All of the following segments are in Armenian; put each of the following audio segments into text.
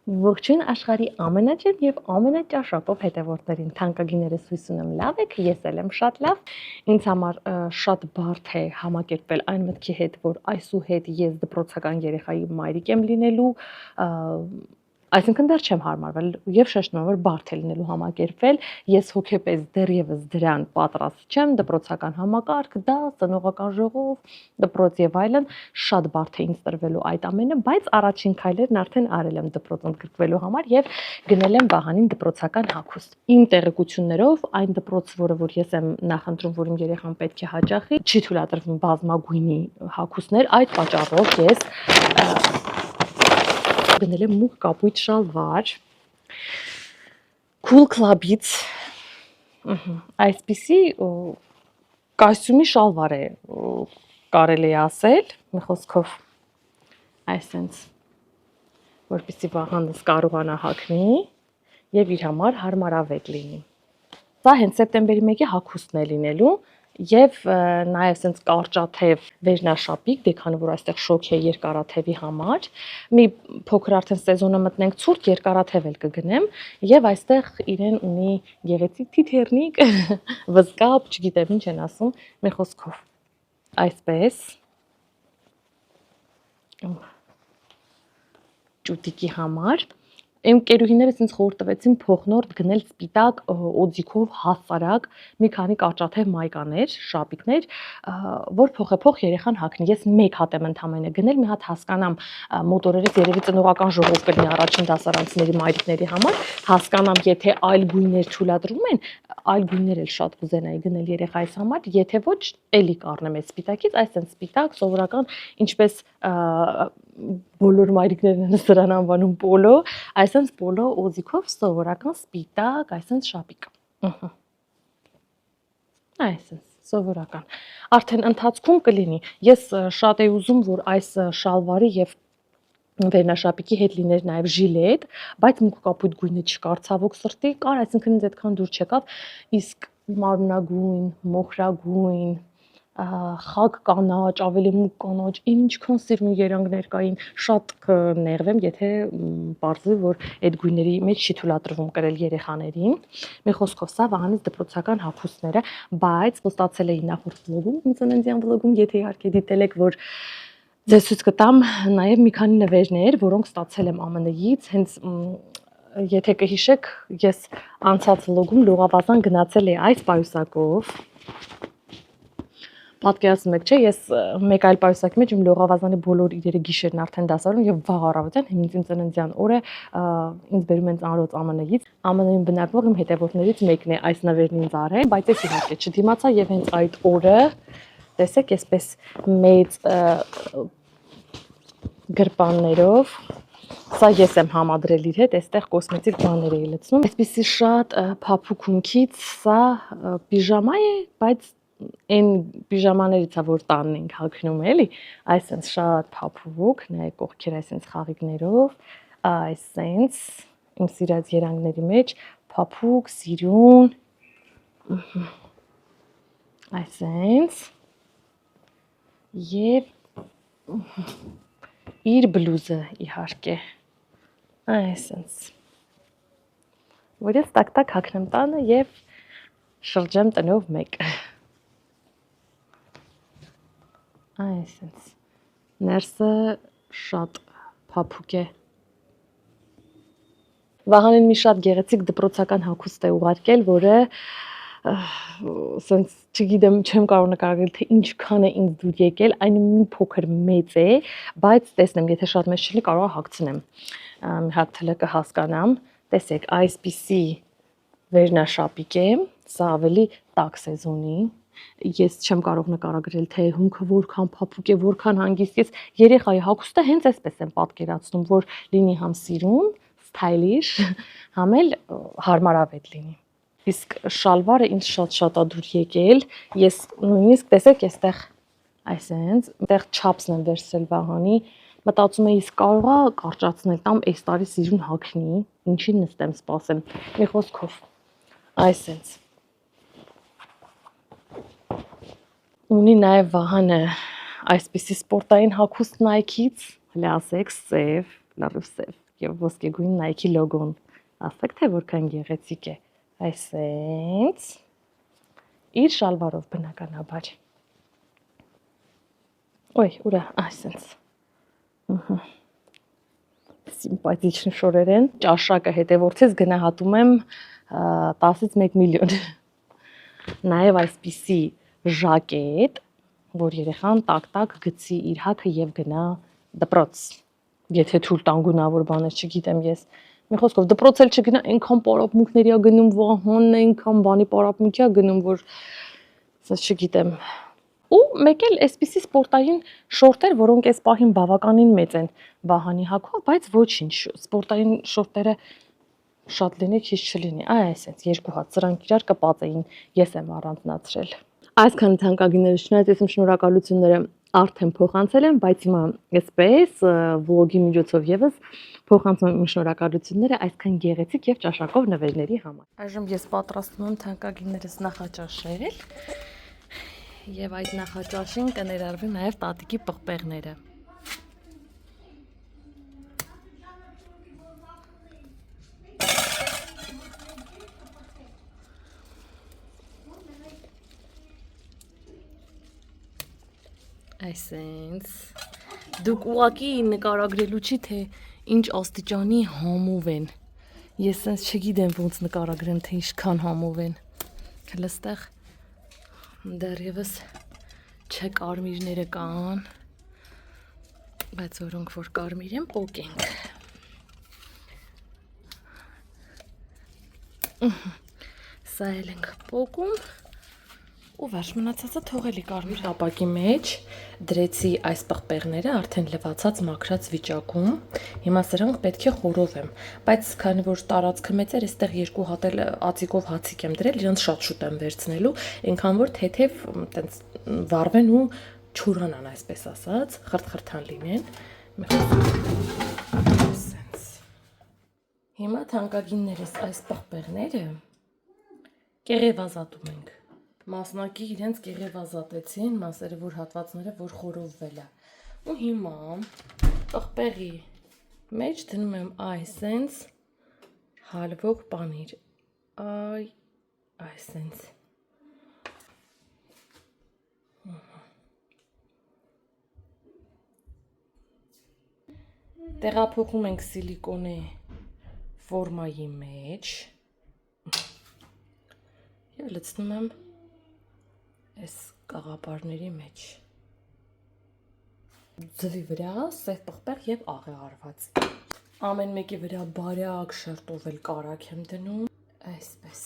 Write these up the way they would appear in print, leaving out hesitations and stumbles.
Ողջույն աշխարհի ամենաճեր եւ ամենաճաշակով հետևորդներին, թանկագիներս հույս ունեմ լավ եք, ես էլ եմ շատ լավ։ Ինձ համար շատ բարդ է համակերպվել այն մտքի հետ, որ այսուհետ ես դպրոցական երեխայի մայրիկ եմ լինելու, այսինքն դեռ չեմ հարմարվել եւ շեշտում եմ, որ բարդ է լինելու համակերպվել, ես հոգեպես դեռևս դրան պատրաստ չեմ, դպրոցական համակարգ, դա ծնողական ժողով, դպրոց եւ այլն, շատ բարդ է ինձ տրվելու այդ ամենը, բայց առաջին քայլերն արդեն արել եմ դպրոց ընդգրկվելու համար եւ գնել եմ Վահանին դպրոցական հագուստ։ Իմ տեղեկություններով այն դպրոց, որ ես եմ նախընտրում, որ իմ երեխան պետք է հաճախի, չի թույլատրվում բազմագույնի հագուստներ, այդ պատճառով ես գնել եմ մուգ կապույտ շալվար, Cool Club-ից, այսպիսի կոստյումի շալվար է, կարելի է ասել, մի խոսքով, այսպես, որպեսզի Վահանս կարողանա հագնի եւ իր համար հարմարավետ լինի։ Սա հենց սեպտեմբերի 1-ի հագուստն է լինելու եւ նաեւ sense կարճաթև վերնաշապիկ, դեքանը որ այստեղ շոկ է երկարաթևի համար, մի փոքր արդեն սեզոնը մտնենք ցուրտ, երկարաթև էլ կգնեմ եւ այստեղ իրեն ունի գեղեցիկ թիթեռնիկ, վզկապ, չգիտեմ ինչ են ասում, մի խոսքով։ Այսպես ճուտիկի համար Իմ կերուհիները ինձ խորհուրդ տվեցին փոխնորդ գնել սպիտակ օձիքով հասարակ մի քանի կարճաթև մայկաներ, շապիկներ, որ փոխեփոխ երեխան հագնի։ Ես մեկ հատ եմ ընդամենը գնել, մի հատ հասկանամ մոտորերից երևի ծնողական ժողով կլինի առաջին դասարանցիների մայրիկների համար, հասկանամ, եթե այլ գույներ թույլատրվում են, այլ գույներ էլ շատ կուզենայի գնել երեխայիս համար, եթե ոչ, էլի կառնեմ այդ սպիտակից, այսինքն սպիտակ, սովորական, ինչպես բոլոր մայրիկներն են սրան անվանում պոլո, այսինքն պոլո օձիքով սովորական սպիտակ, այսինքն շապիկ։ Այսինքն սովորական։ Արդեն ընթացքում կլինի։ Ես շատ եի ուզում, որ այս շալվարի եւ վերնաշապիկի հետ լիներ նաեւ ժիլետ, բայց մուգ կապույտ գույնը չկար, ցավոք սրտի, կար, այսինքն ինձ այդքան դուր չեկավ, իսկ մարմնագույն, մոխրագույն խակ կանաչ, ավելի մուգ կանաչ, ինչքան սիրուն երանգներ կային, շատ կներվեմ, եթե պարզվի, որ այդ գույների մեջ չի թույլատրվում կրել երեխաներին։ Մի խոսքով սա Վահանից դպրոցական հագուստները, բայց խոստացել էի նախորդ վլոգում, իմ ծննդյան վլոգում, եթե իհարկե դիտել եք, որ ձեզ ցույց կտամ նաև մի քանի նվերներ, որոնք ստացել եմ ԱՄՆ-ից, հենց եթե կհիշեք, ես անցած վլոգում լողավազան գնացել էի այս պայուսակով։ Պատկերացնում եք, չէ, ես մեկ այլ պայուսակի մեջ իմ լողավազանի բոլոր իրերը գիշերն արդեն դասարանում եւ վաղ առավոտյան հիմնից իմ ծննդյան օրը ինձ բերում են ծանրոց ԱՄՆ-ից։ ԱՄՆ-ին բնակվող իմ հետևորդներից մեկն է այս նվերն ինձ արել, բայց ես իհարկե չդիմացա եւ հենց այդ օրը, տեսեք, այսպես մեծ գրպաններով Սա ես եմ համադրել իր հետ, այստեղ կոսմետիկ բաներ էի լցնում։ Այսպիսի շատ փափուկ հումքից սա պիժամա է, բայց այն պիժամաներից է, որ տանն ենք հագնում, էլի, այսպես շատ փափուկ, նայեք կողքերը այսպես խաղիկներով, այսպես իմ սիրած երանգների մեջ փափուկ, սիրուն, այսպես եւ իր բլուզը իհարկե, այսպես, որ ես տակ-տակ հագնեմ տանը եւ շրջեմ տնով մեկ, այսպես, ներսը շատ փափուկ է, Վահանին մի շատ գեղեցիկ դպրոցական հագուստ է ուղարկել, որը սենց չգիտեմ, չեմ կարող նկարագրել, թե ինչքան է ինձ դուր եկել, այն մի փոքր մեծ է, բայց տեսնեմ, եթե շատ մեծ չլինի, կարող է հագցնեմ, մի հատ թելը կհասկանամ, տեսեք, այսպիսի վերնաշապիկ է, սա ավելի տաք սեզոնի, ես չեմ կարող նկարագրել, թե հումքը որքան փափուկ է, որքան հանգիստ, ես երեխայի հագուստը հենց այսպես եմ պատկերացնում, որ լինի համ սիրուն, սթայլիշ, համ էլ հարմարավետ լինի։ Իսկ շալվարը ինձ շատ է դուր եկել, ես նույնիսկ տեսեք այստեղ այսպես, այդտեղ չափսն եմ վերցրել Վահանի, մտածում եմ իսկ կարող է կարճացնել տամ այս տարի սիրուն հագնի, ինչին նստեմ սպասեմ, մի խոսքով, այսպես։ Ունի նաև Վահանը այսպիսի սպորտային հագուստ Nike-ից, հələ ասեք, սև, լավ սև, եւ ոսկեգույն Nike լոգոն։ Ասեք թե որքան գեղեցիկ է։ Այսենց իր շալվարով բնականաբար։ Ոյ, ուրա, այսենց։ Ահա։ Սիմպաթիչն շորեր են։ Ճաշակը հետևորդից գնահատում եմ 10-ից 1 միլիոն։ Նաև այսպիսի ժակետ, որ երեխան տակ-տակ գցի իր հագը եւ գնա դպրոց։ Եթե թույլ տան գունավոր բաներ, չգիտեմ ես։ Մի խոսքով դպրոց էլ չգնա, այնքան պարապմունքների ա գնում, վահանն է, այնքան բանի պարապմունքի ա գնում, որ ասես չգիտեմ։ Ու մեկ էլ այսպիսի սպորտային շորտեր, որոնք այս պահին բավականին մեծ են Վահանի հագով, բայց ոչինչ, սպորտային շորտերը շատ լինի, քիչ չլինի։ Այսպես երկու հատ սրանք իրար կպածեին, ես եմ առանձնացրել։ Այսքան թանկագինները շնորհակալ եմ, շնորհակալությունները արդեն փոխանցել եմ, բայց հիմա այսպես վլոգի միջոցով եւս փոխանցում եմ շնորհակալությունները այսքան գեղեցիկ եւ ճաշակով նվերների համար։ Այժմ ես պատրաստվում եմ թանկագիններս նախաճաշել եւ այդ նախաճաշին կներառվի նաեւ տատիկի պղպեղները։ Այսենց դուք ուղակի նկարագրելու չի թե ինչ աստիճանի համով են։ Ես sense չգիտեմ ոնց նկարագրեմ թե ինչքան համով են։ Հələ ստեղ դեռևս չկարմիրները կան, բայց որոնք որ կարմիր են պոկենք։ Սա էլ ենք պոկում։ Ու վերջ մնացածը թողելի կարմիր ապակի մեջ դրեցի այս պղպեղները արդեն լվացած մաքրած վիճակում։ Հիմա սրանք պետք է խորովեմ, բայց քանի որ տարածքը մեծ էր, այստեղ երկու հատ էլ ածիկով հացիկ եմ դրել, իրենց շատ շուտ եմ վերցնելու, այնքան որ թեթև տենց վառվեն ու չուրանան, այսպես ասած, խրթխրթան լինեն։ Հիմա թանկագիններս այս պղպեղները կեղևազատում ենք։ Մասնակի իրենց կեղևազատեցին, մասերը որ հատվածները որ խորովվել է։ Ու հիմա պղպեղի մեջ դնում եմ այսենց հալվող պանիր։ Այսենց։ Տեղափոխում ենք սիլիկոնե ֆորմայի մեջ եւ լցնում եմ այս կաղապարների մեջ։ Ձվի վրա սև պղպեղ եւ աղեղարված։ Ամեն մեկի վրա բարակ շերտով էլ կարակ եմ դնում, այսպես։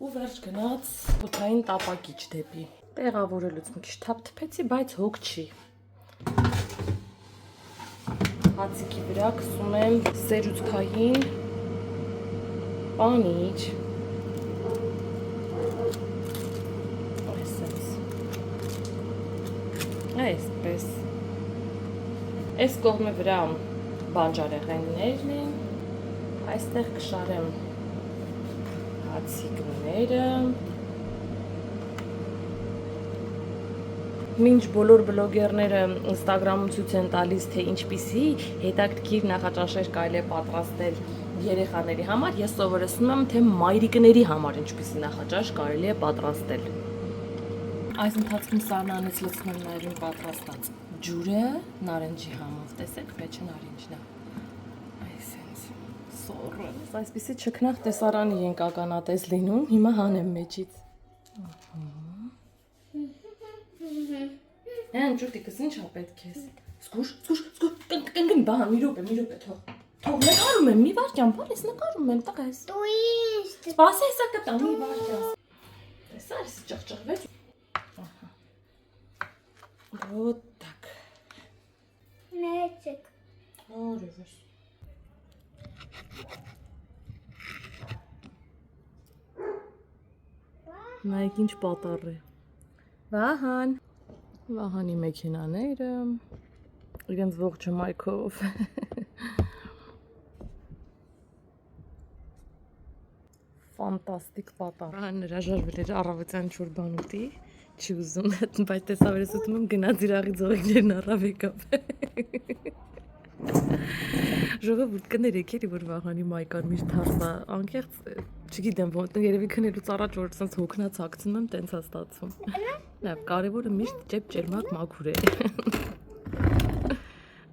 Ու վերջ գնաց օդային տապակիչ դեպի։ Տեղավորելուց մի քիչ թափթփեցի, բայց հոգ չի։ Հացիկի վրա քսում եմ սերուցքային պանիր։ Այսպես։ Այս կողմի վրա բանջարեղեններն են, այստեղ կշարեմ հացիկները։ Մինչ բոլոր բլոգերները Instagram-ում ցույց են տալիս, թե ինչպիսի հետաքրքիր նախաճաշեր կարելի է պատրաստել երեխաների համար, ես սովորեցնում եմ, թե մայրիկների համար ինչպիսի նախաճաշ կարելի է պատրաստել։ Այս ընթացքում սառնանից լցնում եմ նաև իմ պատրաստած ջուրը նարնջի համով, տեսեք, մեջը նարինջն է։ Այսենց սորը։ Այսպիսի չքնաղ տեսարանի ենք ականատես լինում, հիմա հանեմ մեջից։ Հեն ջուտիկս ինչ ա պետք ես։ Զգուշ, կնկն բան, մի րոպե թող։ Թող նկարում եմ, մի վարքյան, բանես նկարում եմ, տղես։ Տույիստ։ Սպասի, սա կտա, մի վարքյան։ Տեսա, այս ճղճղվեց։ Вот так. Нечек. Արևս։ Նայեք ինչ պատառ է։ Վահան։ Վահանի մեքենաները իրենց ողջ մայքով։ Ֆանտաստիկ պատառ։ Հրաժարվել էր առավոտյան 4 բան ուտի։ Չի ուզում, բայց տեսավերս ուտում եմ գնաց իրաղի ձողիկներն առավ եկավ։ Ժողովուրդ կներեք էլի որ վաղանի մայկան միշտ հարցա անկեղծ չգիտեմ ոնց երևի քնելուց առաջ որ sense հոգնած ակցնում եմ տենց է ստացվում։ Լավ, կարևորը միշտ ճեպ ջերմակ մաքուր է։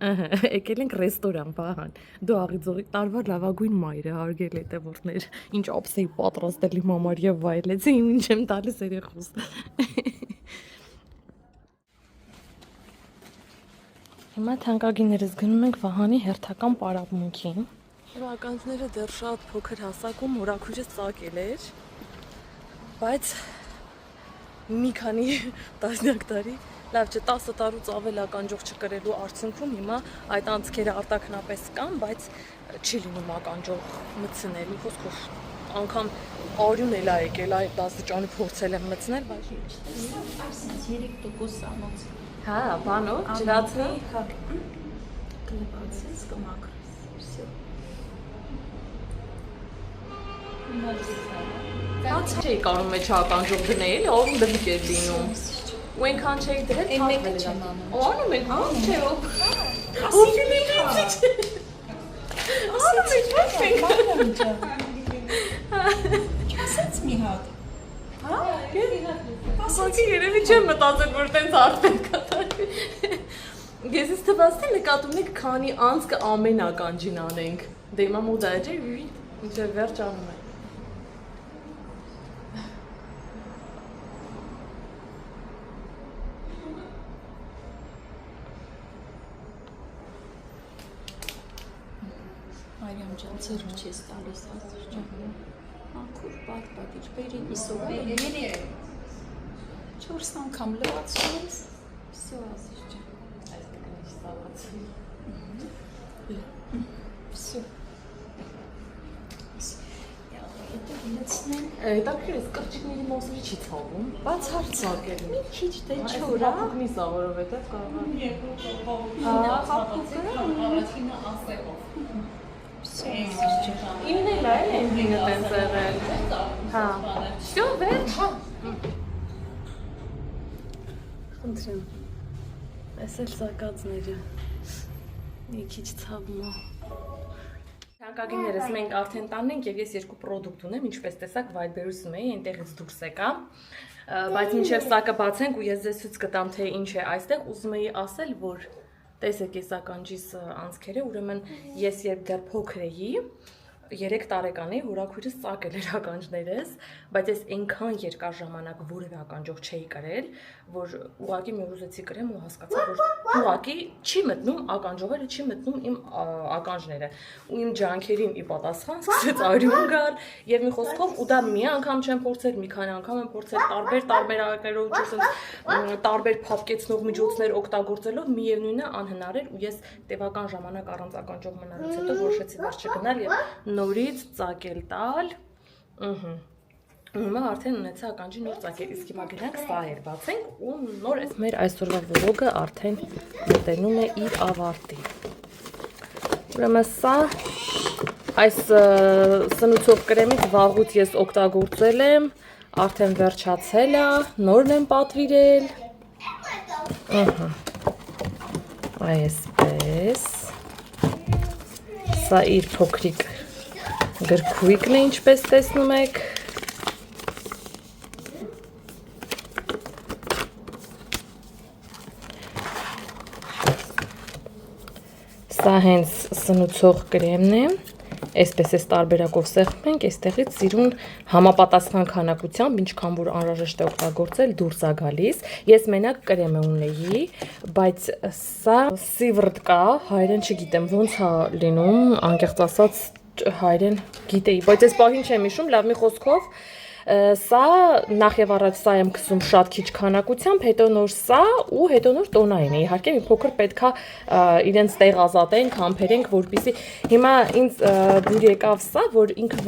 Ահա, եկել ենք ռեստորան, Վահան։ Դու աղիձողի տարվա լավագույն մայրը հարգել հետևորդներ։ Ինչ ապսեի պատրաստել իմ համար եւ վայելեցի, ինչ եմ տալիս երեխուս։ Հիմա թանկագիներս գնում ենք Վահանի հերթական պարապմունքին։ Վականցները դեռ շատ փոքր հասակում հորաքույրս ծակել էր, բայց մի քանի տասնյակ տարի, լավ չէ 10 տարուց ավել ականջող չկրելու արդյունքում հիմա այդ անցքերը արտաքնապես կան, բայց չի լինում ականջող մտցնել, մի խոսքով անգամ արյուն էլ ա եկել, այդ աստիճանի փորձել եմ մտցնել, բայց 3% անոց հա, բանով, ջրացնի, հա կլիպացես կմաքրես, всё Բաց չէի կարող մեջ ականջող դնել, ով դվիկ էր լինում։ Ու այնքան չէի դրել, Այն մեկը չեմ անում։ Անում եք, հա, չէ, ոք։ Անում եք, Ասած մի հատ։ Հա? Ասացի երևի չեմ մտածել, որ տենց արդեն կատարի։ Ես ես թվաց թե նկատում եք քանի անցքը ամեն ականջին անենք։ Դե հիմա մոդա է, չէ, ինչ վերջ անում է։ Մարիամ ջան, ծերուկ չես տալիս, ասես ջան։ Անկուր պատիր, բերի իսով։ 4 անգամ լվացում ես։ Всё, ասես ջան։ Այս կգնի ստավաց։ Всё։ Հետո գնացնեն։ Հետաքրքիր է, կրճիկների մասերը չի ցավում։ Բաց հարցակել։ Մի քիչ դե Չորա։ չորա։ Փոքնի սա որովհետև կարող է։ Всё, ասես ջան։ Իմն էլ է, ինքնին տենց եղել։ Հա։ Всё, վերջ։ Խնդրեմ։ Այս էլ սակածները։ Մի քիչ ցավում է։ Թանկագիներս մենք արդեն տանն ենք եւ ես երկու պրոդուկտ ունեմ, ինչպես տեսակ Wildberries-ում էի, այնտեղից դուրս եկա։ Բայց մինչև սակը բացենք ու ես ձեզ ցույց կտամ թե ինչ է այստեղ, ուզում էի ասել, որ տեսեք ես ականջիս անցքերը, ուրեմն ես երբ դեռ փոքր էի, 3 տարեկան էի, հորաքույրս ծակել էր ականջներս, բայց ես այնքան երկար ժամանակ որևէ ականջող չէի կրել, որ ուղղակի մի օր ուզեցի կրեմ ու հասկացա, որ ուղղակի չի մտնում ականջողերը, չի մտնում իմ ականջները, ու իմ ջանքերին ի պատասխան սկսեց արյուն գալ, եւ մի խոսքով ու դա մի անգամ չեմ փորձել, մի քանի անգամ եմ փորձել տարբերակներով, տարբեր փափկեցնող միջոցներ օգտագործելով, միևնույնն է անհնար էր ու ես տևական ժամանակ առանց ականջող մնալուց հետո որոշեցի դեռ չգնալ եւ նորից ծակել տալ, հիմա արդեն ունեցա ականջի նոր ծակել, իսկ հիմա գնանք սա էր բացենք ու նոր այս մեր այսօրվա վլոգը արդեն մոտենում է իր ավարտի։ Ուրեմն սա այս սնուցող կրեմից վաղուց ես օգտագործել եմ, արդեն վերջացել է, նորն եմ պատվիրել։ Այսպես։ Սա իր փոքրիկ գրքույկն է, ինչպես տեսնում եք։ Սա հենց սնուցող կրեմն է, այսպես ես տարբերակով սեղմում ենք, այստեղից սիրուն համապատասխան քանակությամբ, ինչքան որ անհրաժեշտ է օգտագործել, դուրս է գալիս։ Ես մենակ կրեմը ունեի, բայց սա սիվրտ կա, հայերեն չգիտեմ ոնց է լինում, անկեղծ ասած հայերեն գիտեի, բայց այս պահին չեմ հիշում, լավ մի խոսքով սա նախ եւ առաջ սա եմ քսում շատ քիչ քանակությամբ, հետո նոր սա ու հետո նոր տոնային է։ Իհարկե մի փոքր պետքա իրենց տեղ ազատենք, համբերենք, որպեսզի հիմա ինձ դուր եկավ սա, որ ինքը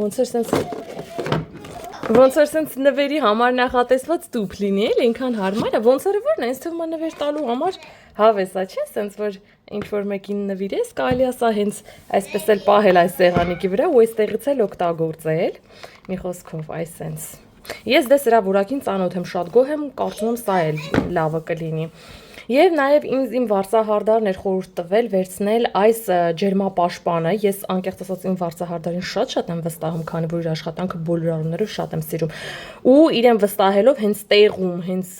ոնց էր սենց նվերի համար նախատեսված տուփ լինի, էլ այնքան հարմար է, ոնց էր որն է, ինձ թվում է նվեր տալու համար հավես է, չէ՞, սենց որ ինչ որ մեկին նվիրես, կարելի է սա հենց այսպես էլ պահել այս սեղանիկի վրա ու այստեղից էլ օգտագործել։ Մի խոսքով այս սենց։ Ես դե սրա որակին ծանոթ եմ, շատ գոհ եմ, կարծում եմ սա էլ լավը կլինի։ Եվ նաև ինձ իմ վարսահարդարն էր խորհուրդ տվել վերցնել այս ջերմապաշտպանը։ Ես անկեղծ ասած իմ վարսահարդարին շատ եմ վստահում, քանի որ իր աշխատանքը բոլոր առումներով շատ եմ սիրում։ Ու իրեն վստահելով հենց տեղում, հենց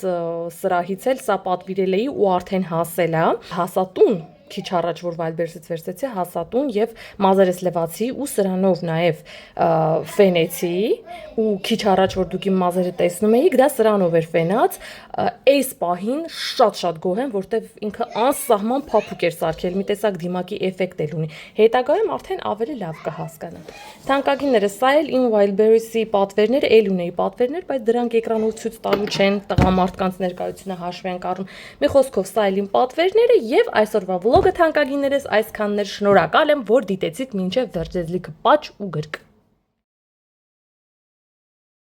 սրահից էլ սա պատվիրել էի ու արդեն հասել է, հասատուն քիչ առաջ որ Վայլբերսից վերցեցի, հասատուն եւ մազերս լվացի ու սրանով նաեւ ֆենեցի ու քիչ առաջ որ դուք իմ մազերը տեսնում էիք, դա սրանով էր ֆենած, այս պահին շատ գոհ եմ, որտեվ ինքը անսահման փափուկ էր սարքել, մի տեսակ դիմակի էֆեկտ էլ ունի։ Հետագայում արդեն ավելի լավ կհասկանամ։ Թանկագինները, սա էլ իմ Wildberries-ի պատվերները, էլ ունեի պատվերներ, բայց դրանք էկրանով ցույց տալու չեն, տղամարդկանց ներկայությունը հաշվի են առնում։ Մի խոսքով, սա էլ իմ պատվերները եւ այսօրվա վլոգը թանկագիններս այսքաններ, շնորհակալ եմ, որ դիտեցիք մինչեւ վերջ, ձեզ լիքը պատճ ու գրք։